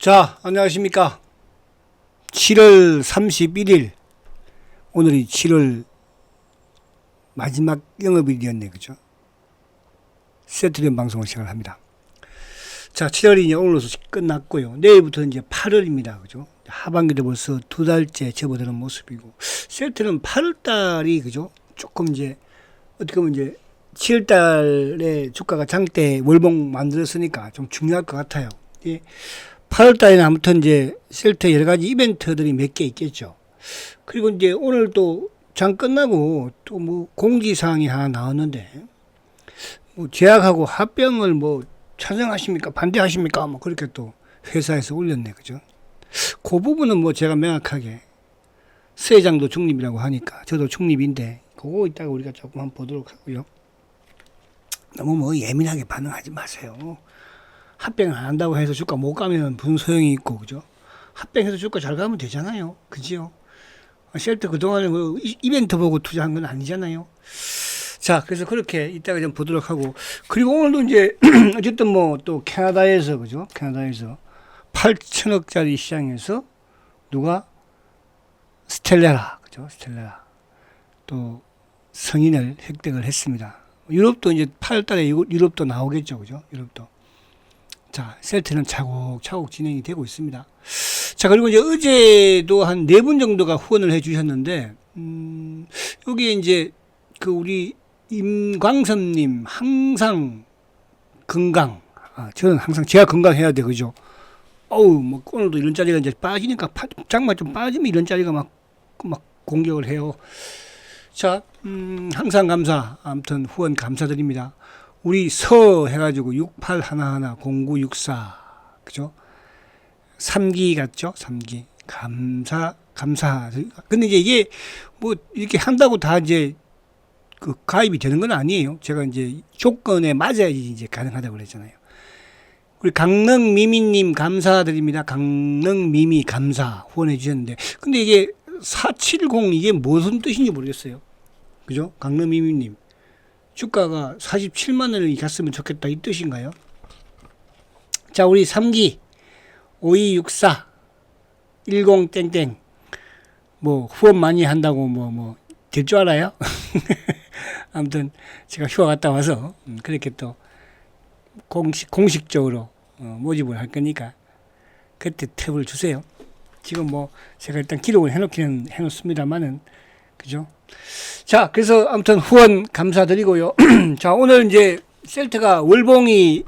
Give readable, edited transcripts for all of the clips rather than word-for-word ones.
자, 안녕하십니까. 7월 31일. 오늘이 7월 마지막 영업일이었네, 그죠? 세트된 방송을 시작합니다. 자, 7월이 이제 오늘로서 끝났고요. 내일부터 이제 8월입니다, 그죠? 하반기도 벌써 두 달째 접어드는 모습이고, 세트는 8월달이, 그죠? 조금 이제, 어떻게 보면 이제 7월달에 주가가 장대 월봉 만들었으니까 좀 중요할 것 같아요. 예. 8월달에는 아무튼 이제 셀트에 여러 가지 이벤트들이 몇 개 있겠죠. 그리고 이제 오늘 또 장 끝나고 또 뭐 공지사항이 하나 나왔는데, 뭐 제약하고 합병을 뭐 찬성하십니까? 반대하십니까? 뭐 그렇게 또 회사에서 올렸네. 그죠? 그 부분은 뭐 제가 명확하게 수회장도 중립이라고 하니까 저도 중립인데, 그거 이따가 우리가 조금 한번 보도록 하고요. 너무 뭐 예민하게 반응하지 마세요. 합병을 안 한다고 해서 주가 못 가면 무슨 소용이 있고, 그죠? 합병해서 주가 잘 가면 되잖아요. 그지요? 셀트 그동안에 뭐 이벤트 보고 투자한 건 아니잖아요. 자, 그래서 그렇게 이따가 좀 보도록 하고. 그리고 오늘도 이제, 어쨌든 뭐 또 캐나다에서, 그죠? 캐나다에서 8천억짜리 시장에서 누가 스텔레라, 그죠? 스텔레라. 또 승인을 획득을 했습니다. 유럽도 이제 8월 달에 유럽도 나오겠죠. 그죠? 유럽도. 자, 셀트는 차곡차곡 진행이 되고 있습니다. 자, 그리고 이제 어제도 한 4분 정도가 후원을 해 주셨는데, 여기에 이제 그 우리 임광선님 항상 건강. 저는 항상 제가 건강해야 돼. 그죠? 어우, 뭐 오늘도 이런 자리가 이제 빠지니까 장마 좀 빠지면 이런 자리가 막 공격을 해요. 자, 항상 감사. 아무튼 후원 감사드립니다. 우리 서 해가지고 68110964 그죠? 3기 같죠? 3기 감사. 근데 이제 이게 뭐 이렇게 한다고 다 이제 그 가입이 되는 건 아니에요. 제가 이제 조건에 맞아야지 이제 가능하다고 그랬잖아요. 우리 강릉미미님 감사드립니다. 강릉미미 감사 후원해 주셨는데, 근데 이게 470 이게 무슨 뜻인지 모르겠어요. 그죠? 강릉미미님. 주가가 47만 원을 갔으면 좋겠다 이 뜻인가요? 자, 우리 3기 5264 10땡땡 뭐 후원 많이 한다고 뭐 될 줄 알아요? 아무튼 제가 휴가 갔다 와서 그렇게 또 공식적으로 모집을 할 거니까 그때 탭을 주세요. 지금 뭐 제가 일단 기록을 해놓습니다만은, 그죠? 자, 그래서 아무튼 후원 감사드리고요. 자, 오늘 이제 셀트가 월봉이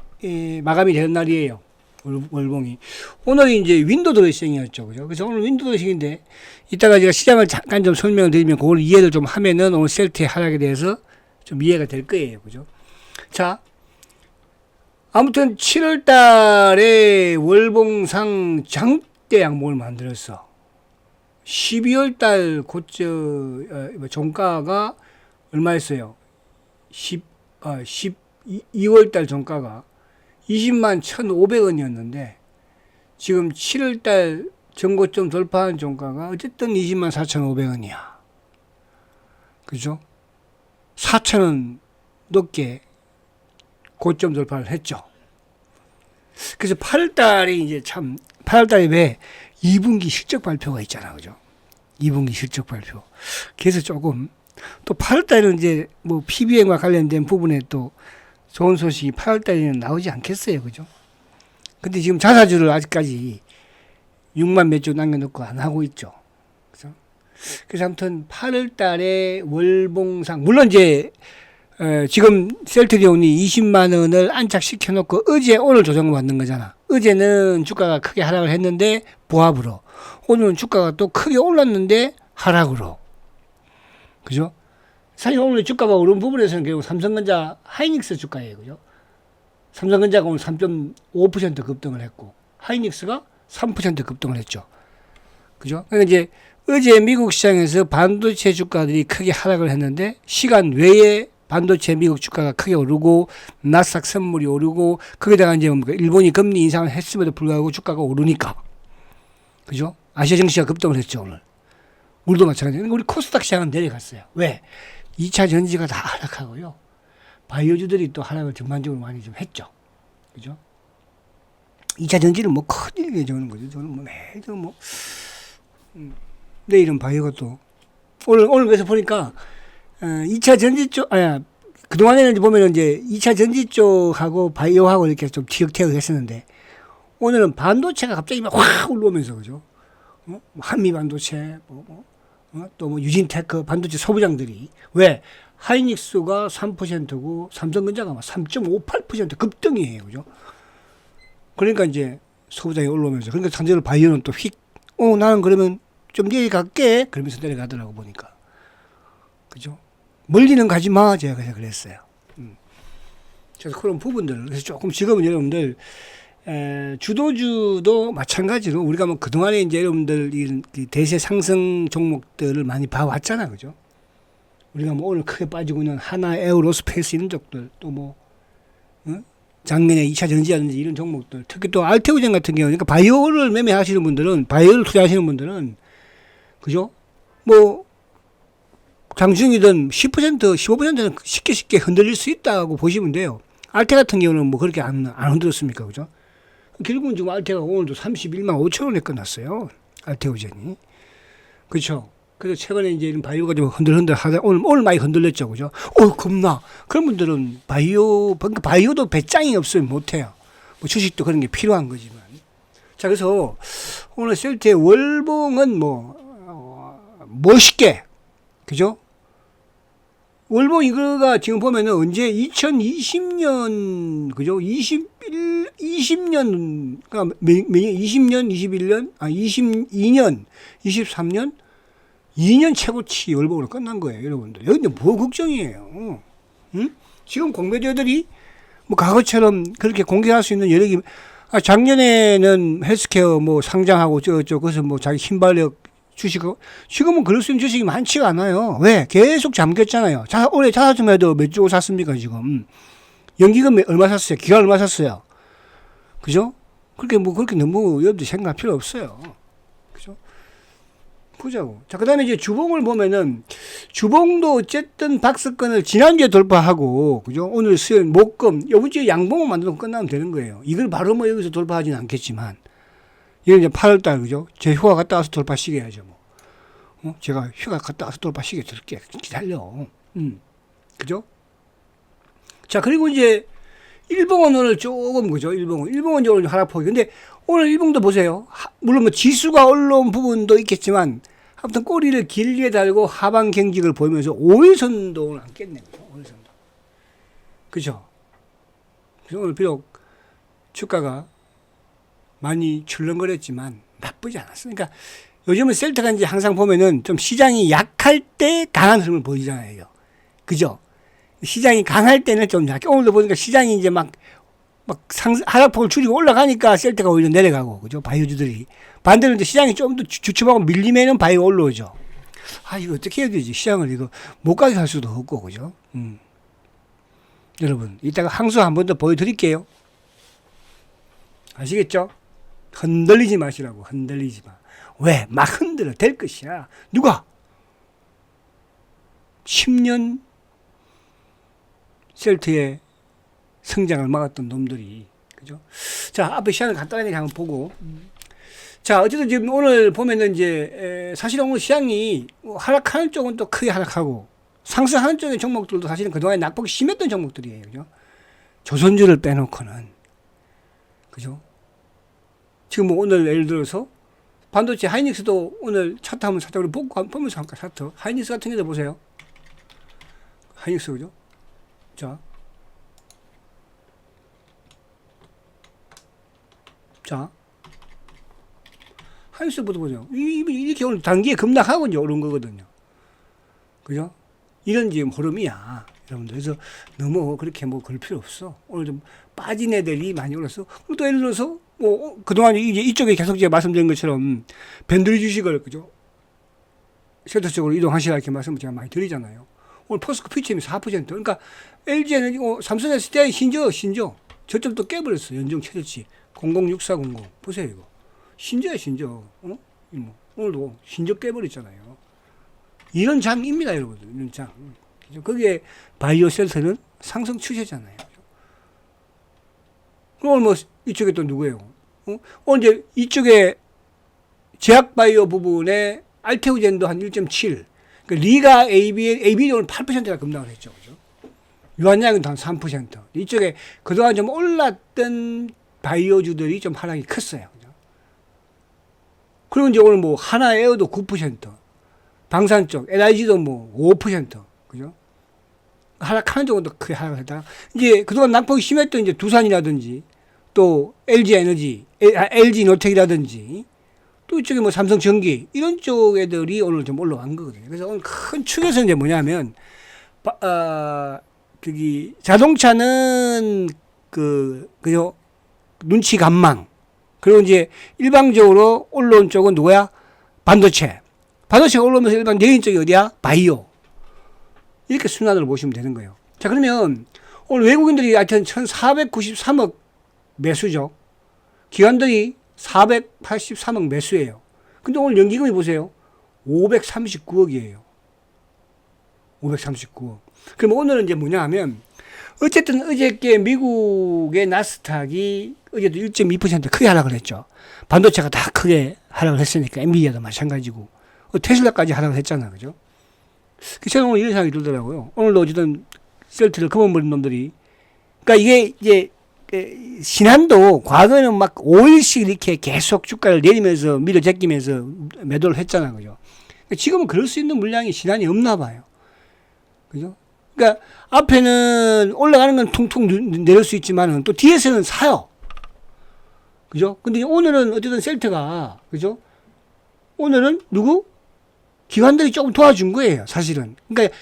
마감이 되는 날이에요. 월봉이. 오늘이 이제 윈도 드레싱이었죠. 그죠? 그래서 오늘 윈도 드레싱인데, 이따가 제가 시장을 잠깐 좀 설명을 드리면 그걸 이해를 좀 하면은 오늘 셀트의 하락에 대해서 좀 이해가 될 거예요. 그죠? 자, 아무튼 7월 달에 월봉상 장대 양봉을 만들었어. 12월 달 종가가 얼마였어요? 12월 달 종가가 20만 1,500원이었는데, 지금 7월 달 전고점 돌파한 종가가 어쨌든 20만 4,500원이야. 그죠? 4,000원 넘게 고점 돌파를 했죠. 그래서 8월 달이 이제 8월 달에 왜 2분기 실적 발표가 있잖아. 그죠? 2분기 실적 발표. 그래서 조금, 또 8월 달에는 이제 뭐 PBM과 관련된 부분에 또 좋은 소식이 8월 달에는 나오지 않겠어요. 그죠? 근데 지금 자사주를 아직까지 6만 몇 주 남겨놓고 안 하고 있죠. 그죠? 그래서 아무튼 8월 달에 월봉상, 물론 이제, 지금 셀트리온이 20만 원을 안착시켜 놓고 오늘 조정을 받는 거잖아. 어제는 주가가 크게 하락을 했는데 보합으로, 오늘은 주가가 또 크게 올랐는데 하락으로. 그죠? 사실 오늘 주가가 오른 부분에서는 결국 삼성전자 하이닉스 주가예요. 그죠? 삼성전자가 오늘 3.5% 급등을 했고, 하이닉스가 3% 급등을 했죠. 그죠? 그러니까 이제 어제 미국 시장에서 반도체 주가들이 크게 하락을 했는데, 시간 외에 반도체 미국 주가가 크게 오르고, 나스닥 선물이 오르고, 거기다가 이제 일본이 금리 인상을 했음에도 불구하고 주가가 오르니까. 그죠? 아시아 증시가 급등을 했죠, 오늘. 우리도 마찬가지예요. 우리 코스닥 시장은 내려갔어요. 왜? 2차 전지가 다 하락하고요. 바이오주들이 또 하락을 전반적으로 많이 좀 했죠. 그죠? 2차 전지는 뭐 큰일이게 저는 거죠. 저는 뭐 매주 뭐, 내일은 바이오가 또, 오늘 그래서 보니까, 2차 전지 쪽, 그동안에는 보면은 이제 2차 전지 쪽하고 바이오하고 이렇게 좀 티격태격 했었는데, 오늘은 반도체가 갑자기 막 확 올라오면서, 그죠? 한미 반도체, 또 뭐 유진테크 반도체 소부장들이, 왜? 하이닉스가 3%고 삼성전자가 막 3.58% 급등이에요. 그죠? 그러니까 이제 소부장이 올라오면서, 그러니까 상대적으로 바이오는 또 휙, 나는 그러면 좀 내려갈게. 그러면서 내려가더라고 보니까. 그죠? 멀리는 가지 마. 제가 그래서 그랬어요. 그래서 그런 부분들. 그래서 조금 지금은 여러분들, 주도주도 마찬가지로 우리가 뭐 그동안에 이제 여러분들 이 대세 상승 종목들을 많이 봐왔잖아. 그죠? 우리가 뭐 오늘 크게 빠지고 있는 하나, 에어로스페이스 이런 쪽들, 또 뭐, 작년에 2차 전지라든지 이런 종목들, 특히 또 알테오젠 같은 경우, 그러니까 바이오를 매매하시는 분들은, 바이오를 투자하시는 분들은, 그죠? 뭐, 장중이든 10%, 15%는 쉽게 흔들릴 수 있다고 보시면 돼요. 알테 같은 경우는 뭐 그렇게 안 흔들었습니까? 그죠? 결국은 지금 알테가 오늘도 31만 5천 원에 끝났어요. 알테오젠이. 그렇죠? 그래서 최근에 이제 이런 바이오가 좀 흔들흔들 하다, 오늘 많이 흔들렸죠. 그죠? 겁나. 그런 분들은 그러니까 바이오도 배짱이 없으면 못해요. 뭐 주식도 그런 게 필요한 거지만. 자, 그래서 오늘 셀트의 월봉은 멋있게, 그죠? 월봉 이거가 지금 보면은 언제 2020년, 그죠? 20년, 그러니까 20년, 21년, 22년, 23년, 2년 최고치 월봉으로 끝난 거예요, 여러분들. 여기 뭐 걱정이에요? 응? 지금 공매도들이 뭐 과거처럼 그렇게 공개할 수 있는 여력이, 작년에는 헬스케어 뭐 상장하고 그래서 뭐 자기 신발력 주식하고, 지금은 그럴 수 있는 주식이 많지가 않아요. 왜? 계속 잠겼잖아요. 올해 자사주매도 몇 주 샀습니까, 지금? 연기금 얼마 샀어요? 기간 얼마 샀어요? 그죠? 그렇게 너무 여러분들 생각할 필요 없어요. 그죠? 보자고. 자, 그 다음에 이제 주봉을 보면은, 주봉도 어쨌든 박스권을 지난주에 돌파하고, 그죠? 오늘 수요일, 목금, 이번 주에 양봉을 만들면 끝나면 되는 거예요. 이걸 바로 뭐 여기서 돌파하지는 않겠지만, 이건 이제 8월달, 그죠? 제 휴가 갔다 와서 돌파 시켜야죠, 뭐. 제가 휴가 갔다 와서 돌파 시켜 드릴게. 기다려. 그죠? 자, 그리고 이제, 일봉은 오늘 조금, 그죠? 일봉은 이제 오늘 하락폭이. 근데 오늘 일봉도 보세요. 물론 뭐 지수가 올라온 부분도 있겠지만, 아무튼 꼬리를 길게 달고 하방 경직을 보이면서 5일선도 오늘 안 깼네요. 5일선도. 그죠? 그래서 오늘 비록 주가가 많이 출렁거렸지만 나쁘지 않았어. 그러니까 요즘은 셀트가 이제 항상 보면은 좀 시장이 약할 때 강한 흐름을 보이잖아요. 그죠? 시장이 강할 때는 좀 약해. 오늘도 보니까 시장이 이제 하락폭을 줄이고 올라가니까 셀트가 오히려 내려가고, 그죠? 바이오주들이. 반대로 이제 시장이 좀 더 주춤하고 밀리면은 바이오 올라오죠. 이거 어떻게 해야 되지? 시장을 이거 못 가게 할 수도 없고, 그죠? 여러분, 이따가 항수 한 번 더 보여드릴게요. 아시겠죠? 흔들리지 마시라고. 흔들리지 마. 왜? 막 흔들어. 될 것이야. 누가? 10년 셀트의 성장을 막았던 놈들이. 그죠? 자, 앞에 시장을 간단하게 한번 보고. 자, 어쨌든 지금 오늘 보면은 이제, 사실은 오늘 시장이 하락하는 쪽은 또 크게 하락하고, 상승하는 쪽의 종목들도 사실은 그동안에 낙폭이 심했던 종목들이에요. 그죠? 조선주를 빼놓고는. 그죠? 지금 뭐 오늘 예를 들어서 반도체 하이닉스도 오늘 차트 한번 살짝 우리 보면서 할까, 차트. 하이닉스 같은 경우도 보세요. 하이닉스, 그죠? 자. 하이닉스부터 보세요. 이렇게 오늘 단기에 급락하고 이제 오른 거거든요. 그죠? 이런 지금 흐름이야. 여러분들. 그래서 너무 그렇게 뭐 그럴 필요 없어. 오늘 좀 빠진 애들이 많이 올랐어. 그리고 또 예를 들어서 뭐 그동안 이제 이쪽에 계속 제가 말씀드린 것처럼 밴드리 주식을, 그죠? 셀터 쪽으로 이동하시라 이렇게 말씀을 제가 많이 드리잖아요. 오늘 포스코 피치엠이 4%. 그러니까 LG에는 삼성 SDI 신저. 저점 또 깨버렸어. 연중 최저치. 006400. 보세요, 이거. 신저야, 신저. 오늘도 신저 깨버렸잖아요. 이런 장입니다, 여러분들. 이런 장. 거기에 바이오 셀터는 상승 추세잖아요. 그럼 뭐 이쪽에 또 누구예요? 오늘 이제 이쪽에 제약바이오 부분에 알테오젠도 한 1.7. 그러니까 리가 AB도 오늘 8%가 급락을 했죠. 그죠? 유한양은 한 3%. 이쪽에 그동안 좀 올랐던 바이오주들이 좀 하락이 컸어요. 그죠? 그리고 이제 오늘 뭐 하나에어도 9%. 방산 쪽, LIG도 뭐 5%. 그죠? 하락하는 정도 크게 하락을 했다. 이제 그동안 낙폭이 심했던 이제 두산이라든지 또 LG 에너지, LG 노텍이라든지 또 이쪽에 뭐 삼성전기 이런 쪽 애들이 오늘 좀 올라간 거거든요. 그래서 오늘 큰 축에서 이제 뭐냐면, 저기 자동차는 그죠? 눈치 관망. 그리고 이제 일방적으로 올라온 쪽은 누구야? 반도체. 반도체가 올라오면서 일반 내인 쪽이 어디야? 바이오. 이렇게 순환으로 보시면 되는 거예요. 자, 그러면 오늘 외국인들이 하여튼 1,493억 매수죠. 기관들이 483억 매수예요. 근데 오늘 연기금이 보세요. 539억이에요. 539억. 그럼 오늘은 이제 뭐냐 하면, 어쨌든 어저께 미국의 나스닥이 어제도 1.2% 크게 하락을 했죠. 반도체가 다 크게 하락을 했으니까 엔비디아도 마찬가지고 테슬라까지 하락을 했잖아. 그죠? 저는 오늘 이런 생각이 들더라고요. 오늘도 어쨌든 셀트를 검은버린 놈들이, 그러니까 이게 이제 신한도 과거에는 막 5일씩 이렇게 계속 주가를 내리면서 밀어 제끼면서 매도를 했잖아. 그죠? 지금은 그럴 수 있는 물량이 신한이 없나 봐요. 그죠? 그러니까 앞에는 올라가는 건 퉁퉁 내릴 수 있지만은 또 뒤에서는 사요. 그죠? 근데 오늘은 어쨌든 셀트가, 그죠? 오늘은 누구? 기관들이 조금 도와준 거예요, 사실은. 그러니까,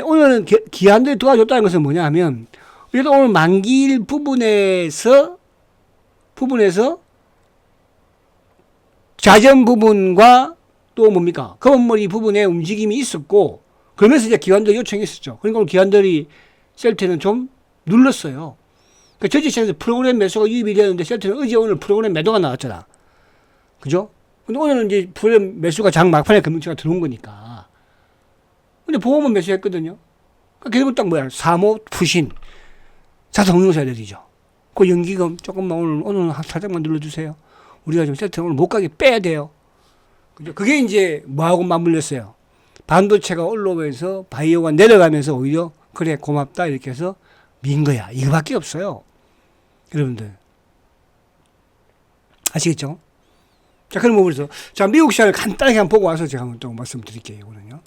오늘은 기관들이 도와줬다는 것은 뭐냐 하면, 그래도 오늘 만기일 부분에서 자전 부분과 또 뭡니까? 검은머리 부분에 움직임이 있었고, 그러면서 이제 기관들이 요청했었죠. 그러니까 오늘 기관들이 셀트는 좀 눌렀어요. 그러니까 저지 시장에서 프로그램 매수가 유입이 되었는데 셀트는 어제 오늘 프로그램 매도가 나왔잖아. 그죠? 근데 오늘은 이제 프로그램 매수가 장 막판에 금융치가 들어온 거니까. 근데 보험은 매수했거든요. 그러니까 결국은 딱 뭐야? 사모, 푸신. 자산운용사 내리죠. 그 연기금 조금만 오늘 살짝만 눌러주세요. 우리가 좀 셀트 오늘 못 가게 빼야 돼요. 그죠? 그게 이제 뭐하고 맞물렸어요. 반도체가 올라오면서 바이오가 내려가면서 오히려 그래 고맙다 이렇게 해서 민 거야. 이거밖에 없어요. 여러분들 아시겠죠? 자, 그럼 뭐 그래서 자, 미국 시장을 간단하게 한번 보고 와서 제가 한번 또 말씀드릴게요. 오늘요.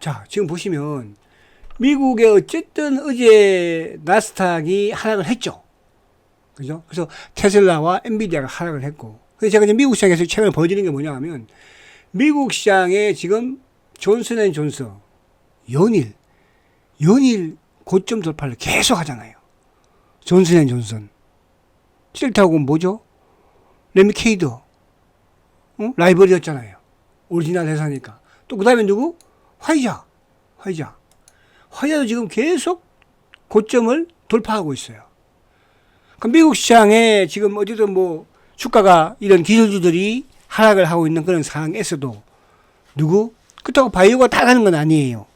자, 지금 보시면 미국의 어쨌든 어제 나스닥이 하락을 했죠. 그죠? 그래서 테슬라와 엔비디아가 하락을 했고, 그래서 제가 이제 미국 시장에서 최근에 보여드리는 게 뭐냐 하면, 미국 시장에 지금 존슨앤존슨 연일 고점 돌파를 계속 하잖아요. 존슨앤존슨. 셀트하고 뭐죠? 레미케이드. 라이벌이었잖아요. 오리지널 회사니까. 또 그 다음에 누구? 화이자도 지금 계속 고점을 돌파하고 있어요. 그럼 미국 시장에 지금 어쨌든 뭐 주가가 이런 기술주들이 하락을 하고 있는 그런 상황에서도 누구? 그렇다고 바이오가 다 가는 건 아니에요.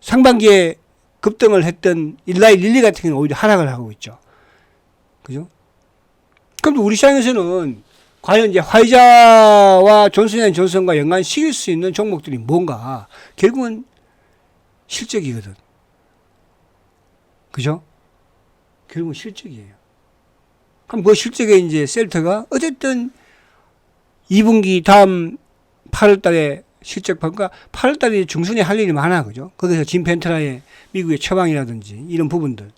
상반기에 급등을 했던 일라이 릴리 같은 경우는 오히려 하락을 하고 있죠. 그죠? 그럼 우리 시장에서는 과연 이제 화이자와 존슨앤존슨과 연관시킬 수 있는 종목들이 뭔가? 결국은 실적이거든. 그죠? 결국은 실적이에요. 그럼 그 실적에 이제 셀트가 어쨌든 2분기 다음 8월 달에 실적 보니까 8월 달에 중순에 할 일이 많아. 그죠? 거기서 짐 펜트라의 미국의 처방이라든지 이런 부분들.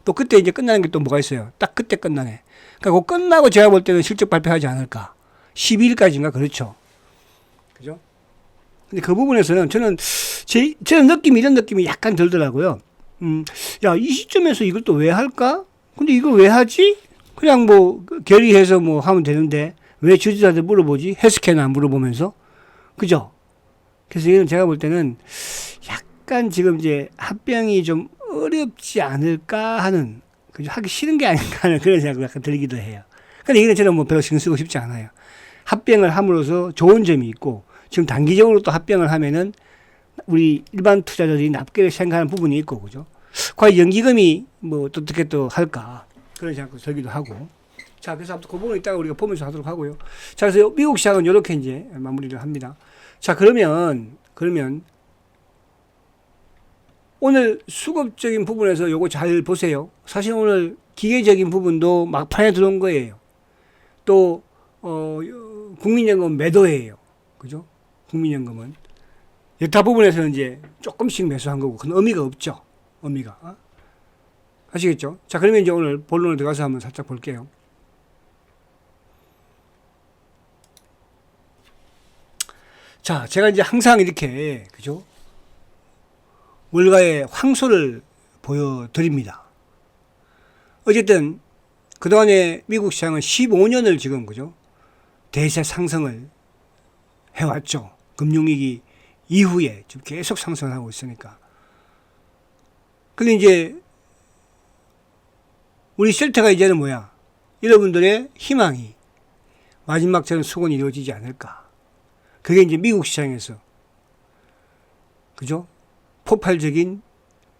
또 그때 이제 끝나는 게 또 뭐가 있어요. 딱 그때 끝나네. 그러니까 그 끝나고 제가 볼 때는 실적 발표하지 않을까. 12일까지인가 그렇죠. 그죠? 근데 그 부분에서는 저는 이런 느낌이 약간 들더라고요. 야, 이 시점에서 이걸 또 왜 할까? 근데 이걸 왜 하지? 그냥 뭐 결의해서 뭐 하면 되는데 왜 주주한테 물어보지? 헬스케어는 안 물어보면서. 그죠? 그래서 이건 제가 볼 때는 약간 지금 이제 합병이 좀 어렵지 않을까 하는, 그죠? 하기 싫은 게 아닌가 하는 그런 생각이 약간 들기도 해요. 근데 이건 저는 뭐 별로 신경 쓰고 싶지 않아요. 합병을 함으로써 좋은 점이 있고, 지금 단기적으로 또 합병을 하면은 우리 일반 투자자들이 납기를 생각하는 부분이 있고, 그죠? 과연 연기금이 뭐 어떻게 또 할까? 그런 생각도 들기도 하고. 자, 그래서 아무튼 그 부분을 이따가 우리가 보면서 하도록 하고요. 자, 그래서 미국 시장은 이렇게 이제 마무리를 합니다. 자, 그러면 오늘 수급적인 부분에서 요거 잘 보세요. 사실 오늘 기계적인 부분도 막판에 들어온 거예요. 또 국민연금 매도예요. 그죠? 국민연금은 여타 부분에서는 이제 조금씩 매수한 거고 그건 의미가 없죠. 의미가. 아시겠죠? 자, 그러면 이제 오늘 본론에 들어가서 한번 살짝 볼게요. 자, 제가 이제 항상 이렇게, 그죠? 월가의 황소를 보여드립니다. 어쨌든, 그동안에 미국 시장은 15년을 지금, 그죠? 대세 상승을 해왔죠. 금융위기 이후에 지금 계속 상승을 하고 있으니까. 근데 이제, 우리 셀트가 이제는 뭐야? 여러분들의 희망이 마지막처럼 수건이 이루어지지 않을까. 그게 이제 미국 시장에서, 그죠? 폭발적인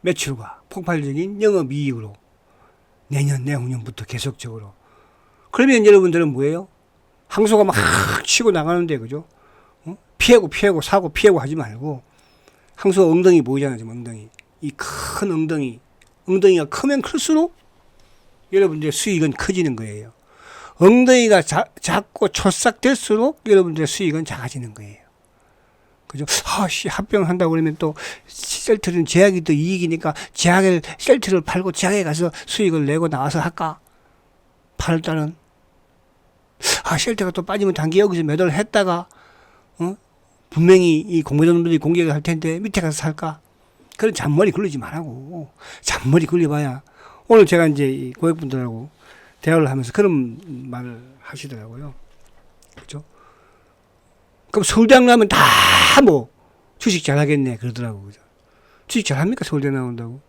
매출과 폭발적인 영업이익으로 내년, 내후년부터 계속적으로. 그러면 여러분들은 뭐예요? 항소가 막 치고 나가는데, 그죠? 피하고 사고 피하고 하지 말고, 항소 엉덩이 보이잖아요, 지금 엉덩이. 이 큰 엉덩이가 크면 클수록 여러분들의 수익은 커지는 거예요. 엉덩이가 작고 초싹될수록 여러분들의 수익은 작아지는 거예요. 그죠? 합병을 한다고 그러면 또 셀트는 제약이 또 이익이니까 제약을 셀트를 팔고 제약에 가서 수익을 내고 나와서 할까? 8월달은 셀트가 또 빠지면 단기 여기서 매도를 했다가 분명히 이 공모전들이 공격을 할 텐데 밑에 가서 살까? 그런 잔머리 굴리지 말라고. 잔머리 굴려봐야 오늘 제가 이제 이 고객분들하고 대화를 하면서 그런 말을 하시더라고요. 그죠? 그럼 서울대 나오면 다 뭐 주식 잘하겠네 그러더라고. 그죠? 주식 잘합니까? 서울대 나온다고?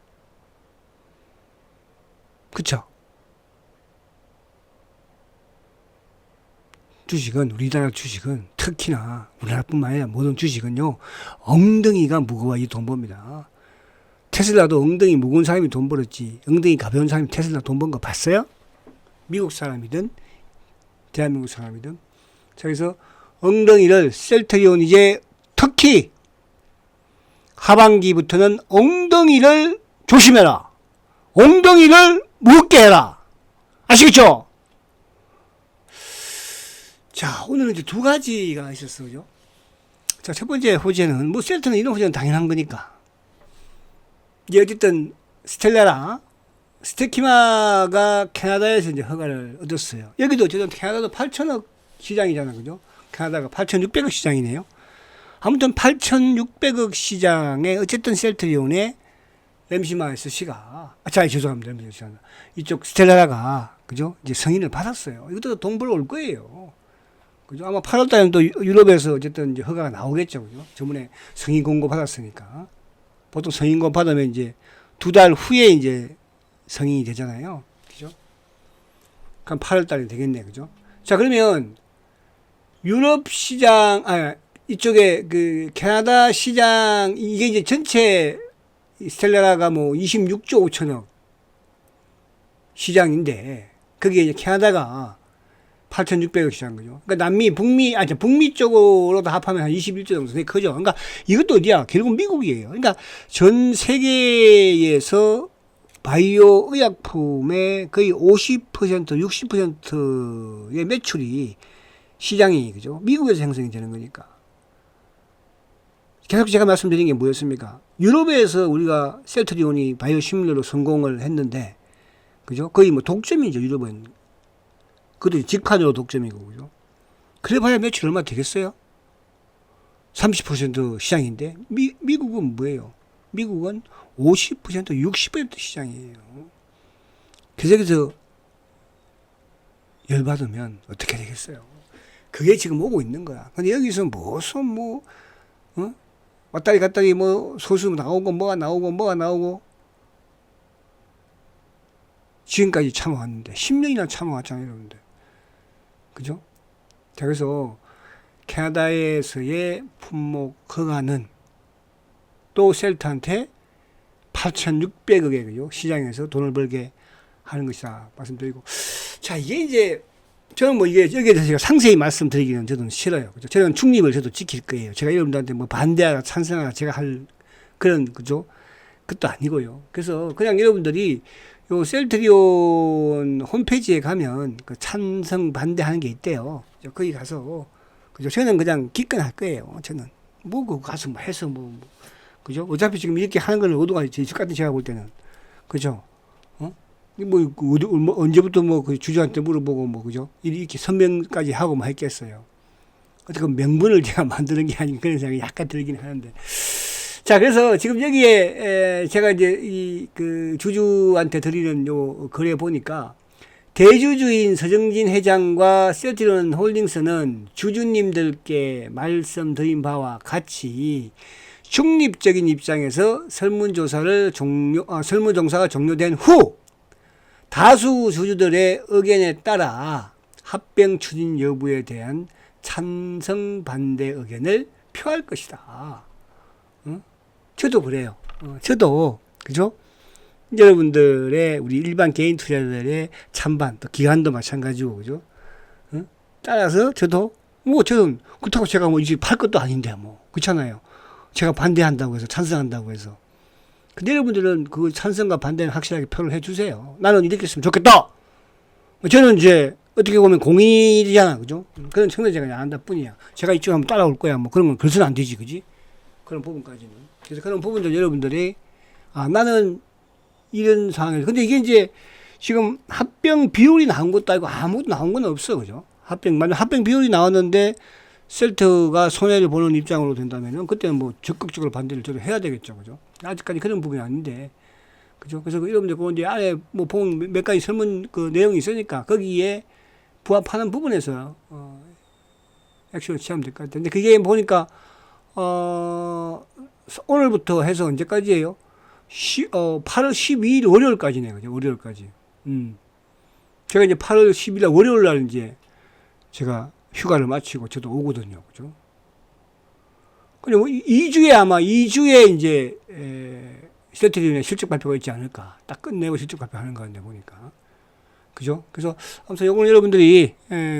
그쵸? 주식은, 우리나라 주식은 특히나 우리나라뿐만 아니라 모든 주식은요, 엉덩이가 무거워야 이 돈 법니다. 테슬라도 엉덩이 무거운 사람이 돈 벌었지, 엉덩이 가벼운 사람이 테슬라 돈 번 거 봤어요? 미국 사람이든 대한민국 사람이든. 자, 그래서 엉덩이를 셀트리온 이제 특히 하반기부터는 엉덩이를 조심해라. 엉덩이를 무겁게 해라. 아시겠죠? 자, 오늘은 이제 두 가지가 있었어요. 자, 첫 번째 호재는 뭐 셀트는 이런 호재는 당연한 거니까. 이제 어쨌든 스텔라라 스테키마가 캐나다에서 이제 허가를 얻었어요. 여기도 어쨌든 캐나다도 8천억 시장이잖아, 그죠? 캐나다가 8,600억 시장이네요. 아무튼 8,600억 시장에 어쨌든 셀트리온의 램시마에스씨가, 죄송합니다. 이쪽 스텔라라가, 그죠? 이제 승인을 받았어요. 이것도 돈 벌어 올 거예요. 그죠? 아마 8월 달에는 또 유럽에서 어쨌든 이제 허가가 나오겠죠, 그죠? 저번에 승인 공고 받았으니까. 보통 승인 공고 받으면 이제 2달 후에 이제 승인이 되잖아요. 그죠? 그럼 8월 달이 되겠네, 그죠? 자, 그러면 유럽 시장, 이쪽에 그 캐나다 시장, 이게 이제 전체 스텔라라가 뭐 26조 5천억 시장인데, 거기에 이제 캐나다가 8,600억 시장, 그죠? 그러니까 남미, 북미 쪽으로도 합하면 한 21조 정도 되게 크죠. 그러니까 이것도 어디야? 결국 미국이에요. 그러니까 전 세계에서 바이오 의약품의 거의 50%, 60%의 매출이 시장이, 그죠? 미국에서 형성이 되는 거니까. 계속 제가 말씀드린 게 뭐였습니까? 유럽에서 우리가 셀트리온이 바이오 시밀러로 성공을 했는데, 그죠? 거의 뭐 독점이죠, 유럽은. 그것도 직관으로 독점이고, 그죠? 그래 봐야 매출 얼마 되겠어요? 30% 시장인데, 미국은 뭐예요? 미국은 50%, 60% 시장이에요. 그래서 열받으면 어떻게 되겠어요? 그게 지금 오고 있는 거야. 근데 여기서 무슨 왔다리 갔다리 소수 나오고, 뭐가 나오고, 지금까지 참아왔는데, 10년이나 참아왔잖아요, 여러분들. 그죠? 자, 그래서 캐나다에서의 품목 허가는 또 셀트한테 8,600억의, 그죠? 시장에서 돈을 벌게 하는 것이다 말씀드리고. 자, 이게 이제 저는 뭐 이게 여기에 대해서 제가 상세히 말씀드리기는 저는 싫어요. 그죠? 저는 중립을 저도 지킬 거예요. 제가 여러분들한테 뭐 반대하라, 찬성하라 제가 할 그런, 그죠? 그것도 아니고요. 그래서 그냥 여러분들이 요 셀트리온 홈페이지에 가면 그 찬성 반대하는 게 있대요. 거기 가서, 그죠? 저는 그냥 기권할 거예요. 저는. 뭐, 그 가서 뭐 해서 그죠? 어차피 지금 이렇게 하는 건 의도가 있지. 저 같은 제가 볼 때는. 그죠? 뭐, 언제부터 뭐, 그 주주한테 물어보고, 뭐, 그죠? 이렇게 선명까지 하고 뭐 했겠어요. 어떻게 명분을 제가 만드는 게 아닌 그런 생각이 약간 들긴 하는데. 자, 그래서 지금 여기에, 제가 이제 그 주주한테 드리는 요 글에 보니까, 대주주인 서정진 회장과 셀트리온 홀딩스는 주주님들께 말씀드린 바와 같이 중립적인 입장에서 설문조사가 종료된 후, 다수 주주들의 의견에 따라 합병 추진 여부에 대한 찬성 반대 의견을 표할 것이다. 저도 그래요. 저도 그죠? 여러분들의 우리 일반 개인 투자자들의 찬반 또 기관도 마찬가지고 그죠? 따라서 저도 저는 그렇다고 제가 뭐 이제 팔 것도 아닌데 뭐 그렇잖아요. 제가 반대한다고 해서 찬성한다고 해서. 근데 여러분들은 그 찬성과 반대는 확실하게 표를 해주세요. 나는 이렇게 했으면 좋겠다. 저는 이제 어떻게 보면 공인이잖아, 그죠? 그런 청취자가 안 한다 뿐이야. 제가 이쪽 한번 따라올 거야, 뭐 그런 건 그래서는 안 되지, 그지? 그런 부분까지는. 그래서 그런 부분들 여러분들이 나는 이런 상황에서 근데 이게 이제 지금 합병 비율이 나온 것도 아니고 아무것도 나온 건 없어, 그죠? 만약 합병 비율이 나왔는데 셀트가 손해를 보는 입장으로 된다면은 그때는 뭐 적극적으로 반대를 저도 해야 되겠죠, 그죠? 아직까지 그런 부분이 아닌데, 그죠? 그래서 여러분들 그 이제 안에 뭐 보면 몇 가지 설문 그 내용이 있으니까 거기에 부합하는 부분에서 액션을 취하면 될 것 같아요. 근데 그게 보니까 오늘부터 해서 언제까지예요? 8월 12일 월요일까지네요, 그죠? 월요일까지. 제가 이제 8월 10일 월요일 날 이제 제가 휴가를 마치고 저도 오거든요. 그죠? 근데 뭐 2주에 이제, 셀트리온의 실적 발표가 있지 않을까. 딱 끝내고 실적 발표하는 거 같네, 보니까. 그죠? 그래서, 아무튼 요거는 여러분들이,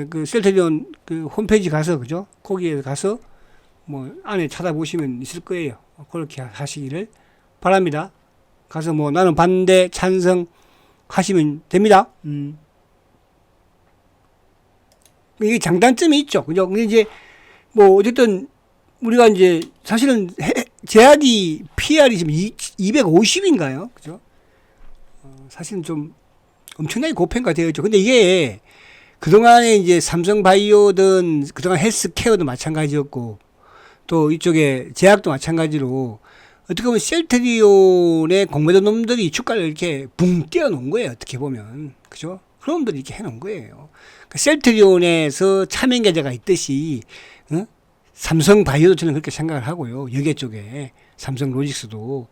그 셀트리온 그 홈페이지 가서, 그죠? 거기에 가서, 뭐, 안에 찾아보시면 있을 거예요. 그렇게 하시기를 바랍니다. 가서 뭐, 나는 반대, 찬성 하시면 됩니다. 이게 장단점이 있죠. 그죠? 근데 이제, 뭐, 어쨌든, 우리가 이제, 사실은, 제약이, PR이 지금 250인가요? 그죠? 사실은 좀 엄청나게 고평가 되어 있죠. 근데 이게, 그동안에 이제 삼성바이오든, 그동안 헬스케어도 마찬가지였고, 또 이쪽에 제약도 마찬가지로, 어떻게 보면 셀트리온의 공매도 놈들이 주가를 이렇게 붕 띄워놓은 거예요. 어떻게 보면. 그죠? 그런 놈들이 이렇게 해놓은 거예요. 셀트리온에서 차명 계좌가 있듯이 삼성바이오도 저는 그렇게 생각을 하고요. 여계 쪽에 삼성로직스도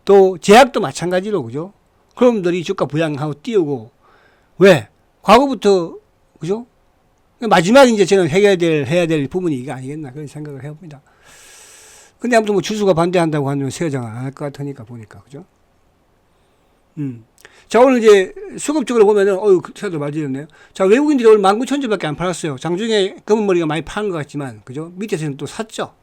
또 제약도 마찬가지로 그죠? 그런 놈들이 주가 부양하고 띄우고 왜? 과거부터 그죠? 마지막 이제 저는 해야 될 부분이 이게 아니겠나 그런 생각을 해봅니다. 근데 아무튼 뭐 주수가 반대한다고 하면 세장 안 할 것 같으니까 보니까 그죠? 자, 오늘 이제 수급적으로 보면은, 제가 맞으셨네요. 자, 외국인들이 오늘 19,000주밖에 안 팔았어요. 장중에 검은 머리가 많이 파는 것 같지만, 그죠? 밑에서는 또 샀죠.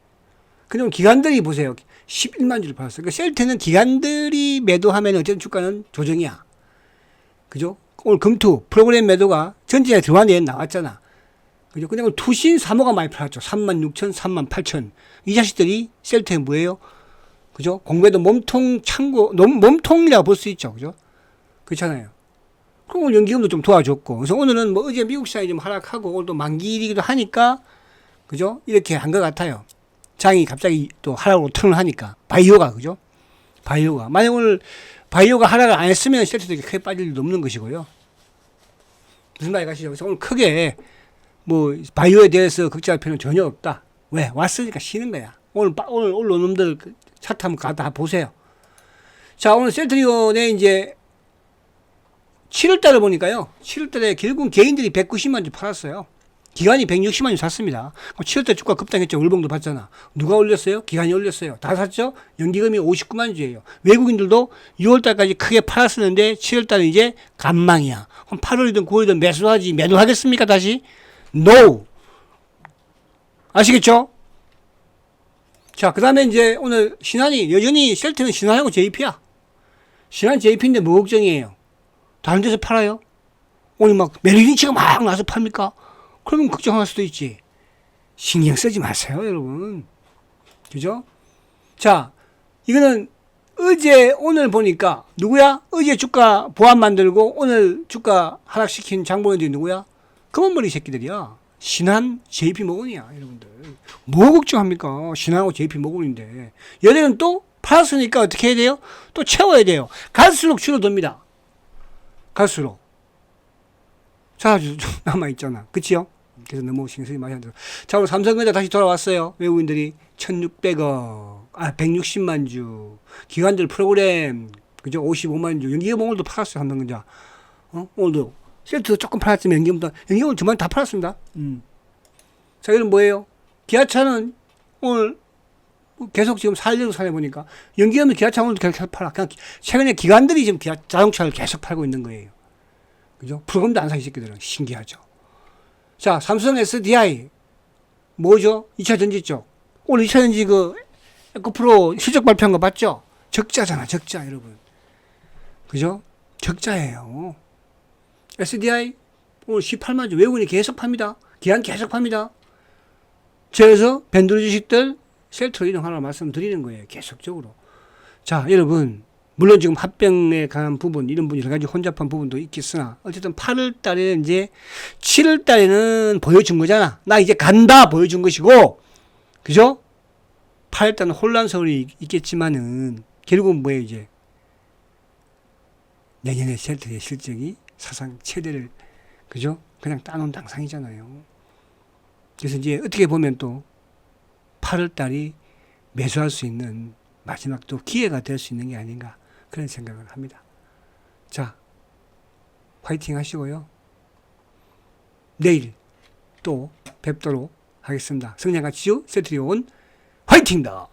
근데 기관들이 보세요. 11만 주를 팔았어요. 그러니까 셀트는 기관들이 매도하면 어쨌든 주가는 조정이야. 그죠? 오늘 금투, 프로그램 매도가 전체에 들어간 데 나왔잖아. 그죠? 근데 오늘 투신 3호가 많이 팔았죠. 36,000, 38,000. 이 자식들이 셀트에 뭐예요? 그죠? 공매도 몸통이라고 볼 수 있죠. 그죠? 그렇잖아요. 그리고 연기금도 좀 도와줬고. 그래서 오늘은 뭐 어제 미국 시장이 좀 하락하고 오늘도 만기이기도 하니까, 그죠? 이렇게 한 것 같아요. 장이 갑자기 또 하락으로 턴을 하니까. 바이오가, 그죠? 바이오가. 만약 오늘 바이오가 하락을 안 했으면 셀트도 크게 빠질 일도 없는 것이고요. 무슨 말이 가시죠? 그래서 오늘 크게 뭐 바이오에 대해서 걱정할 필요는 전혀 없다. 왜? 왔으니까 쉬는 거야. 오늘 놈들 차트 한번 가다 보세요. 자, 오늘 셀트리온에 이제 7월달을 보니까요. 7월달에 결국은 개인들이 190만 주 팔았어요. 기관이 160만 원 샀습니다. 7월달 주가 급등했죠. 월봉도 봤잖아. 누가 올렸어요? 기관이 올렸어요. 다 샀죠? 연기금이 59만 주예요. 외국인들도 6월달까지 크게 팔았었는데 7월달은 이제 간망이야. 그럼 8월이든 9월이든 매수하지. 매도하겠습니까 다시? No. 아시겠죠? 자, 그 다음에 이제 오늘 신한이 여전히 셀트는 신한하고 JP야. 신한 JP인데 뭐 걱정이에요? 다른 데서 팔아요? 오늘 막 메리린치가 막 나서 팝니까? 그러면 걱정할 수도 있지. 신경 쓰지 마세요, 여러분. 그죠? 자, 이거는 어제 오늘 보니까 누구야? 어제 주가 보안 만들고 오늘 주가 하락시킨 장본인들이 누구야? 검은머리 새끼들이야. 신한 JP모건이야, 여러분들. 뭐 걱정합니까? 신한하고 JP모건인데. 얘네는 또 팔았으니까 어떻게 해야 돼요? 또 채워야 돼요. 갈수록 줄어듭니다. 갈수록. 자, 남아있잖아. 그치요? 그래서 너무 신경 쓰지 마셔야 돼요. 자, 오늘 삼성전자 다시 돌아왔어요. 외국인들이 1600억, 160만 주. 기관들 프로그램, 그죠? 55만 주. 연기금 오늘도 팔았어요, 삼성전자. 오늘도. 셀트도 조금 팔았지만 연기금은 주말 다 팔았습니다. 자, 이건 뭐예요? 기아차는 오늘 계속 지금 살려고 살려보니까 연기금은 기아차 오늘도 계속 팔아. 그냥 최근에 기관들이 지금 자동차를 계속 팔고 있는 거예요. 그죠? 프로그램도 안 사, 이 새끼들은. 신기하죠. 자, 삼성 SDI. 뭐죠? 2차 전지 쪽. 오늘 2차 전지 에코프로 실적 발표한 거 봤죠? 적자잖아, 적자, 여러분. 그죠? 적자예요. SDI 오늘 18만 주. 외국인이 계속 팝니다. 기한 계속 팝니다. 그래서 밴드로 주식들 셀트로 이동하라고 말씀드리는 거예요. 계속적으로. 자, 여러분. 물론 지금 합병에 관한 부분, 이런 부분, 여러 가지 혼잡한 부분도 있겠으나, 어쨌든 8월 달에 이제, 7월 달에는 보여준 거잖아. 나 이제 간다! 보여준 것이고, 그죠? 8월 달은 혼란스러움이 있겠지만은, 결국은 뭐예요, 이제? 내년에 셀트의 실적이 사상 최대를, 그죠? 그냥 따놓은 당상이잖아요. 그래서 이제 어떻게 보면 또, 8월 달이 매수할 수 있는 마지막 또 기회가 될 수 있는 게 아닌가. 그런 생각을 합니다. 자, 화이팅 하시고요. 내일 또 뵙도록 하겠습니다. 성장가치주 세트리온 화이팅다!